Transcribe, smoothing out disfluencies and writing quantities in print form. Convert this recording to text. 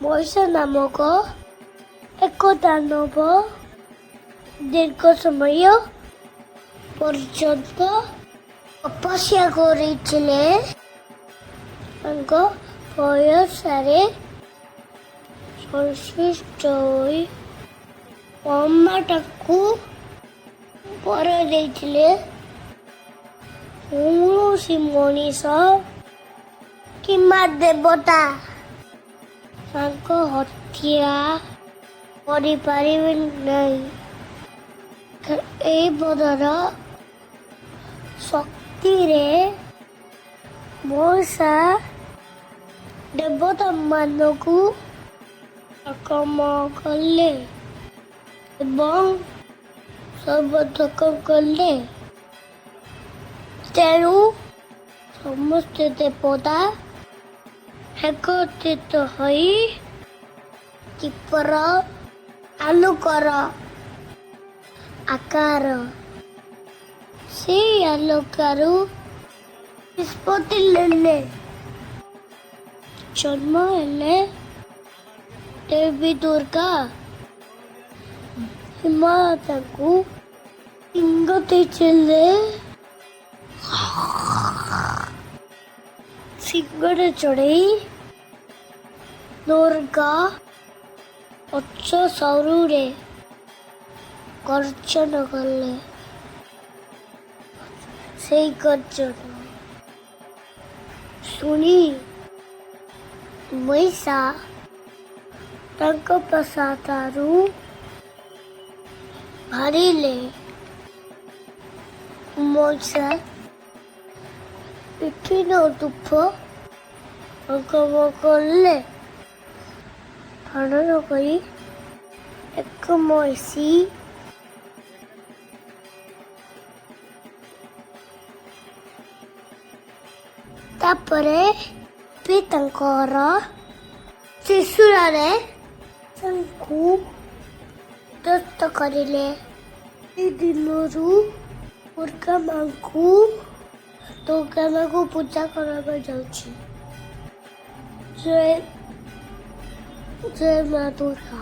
ମହିଷା ନାମକ ଏକ ଦାନବ ଦୀର୍ଘ ସମୟ ପର୍ଯ୍ୟନ୍ତ ତପସ୍ୟା କରିଥିଲେ। ତାଙ୍କ ବୟସରେ ସନ୍ତୁଷ୍ଟ ହୋଇ ବ୍ରହ୍ମା ତାଙ୍କୁ ବର ଦେଇଥିଲେ, କୌଣସି ମଣିଷ କିମ୍ବା ଦେବତା ତାଙ୍କ ହତ୍ୟା କରିପାରିବେ ନାହିଁ। ଏହି ବରର ଶକ୍ତିରେ ମହିଷା ଦେବତାମାନଙ୍କୁ ଆକ୍ରମଣ କଲେ ଏବଂ ସର୍ବଥକ କଲେ। ତେଣୁ ସମସ୍ତ ଦେବତା ଏକତ୍ରିତ ହୋଇ ଦୀପର ଆଲୋକର ଆକାର ସେହି ଆଲୋକରୁ ନିଷ୍ପତ୍ତି ନେଲେ। ଜନ୍ମ ହେଲେ ଦେବୀ ଦୁର୍ଗା। ହିମାଳୟକୁ ସିଂହ ଦେଇଥିଲେ। ସିଂହରେ ଚଢ଼େଇ ଦୁର୍ଗା ଉଚ୍ଚ ସ୍ୱରରେ ଗର୍ଜନ କଲେ। ସେଇ ଗର୍ଜନ ଶୁଣି ମହିଷା ତାଙ୍କ ପ୍ରାସାଦରୁ ବାହାରିଲେ। ମହିଷା ବିଭିନ୍ନ ଧୂପ ଅଙ୍ଗମ କଲେ। ପାଳନ କରି ଏକ ମହିଷୀ ତାପରେ ତାଙ୍କର ତ୍ରିଶୂଳରେ ତାଙ୍କୁ ଦସ୍ତ କରିଲେ। ଏ ଦିନରୁ ଦୁର୍ଗା ମାଙ୍କୁ ପୂଜା କରାଯାଉଛି। ଜୟ ମା ଦୁର୍ଗା।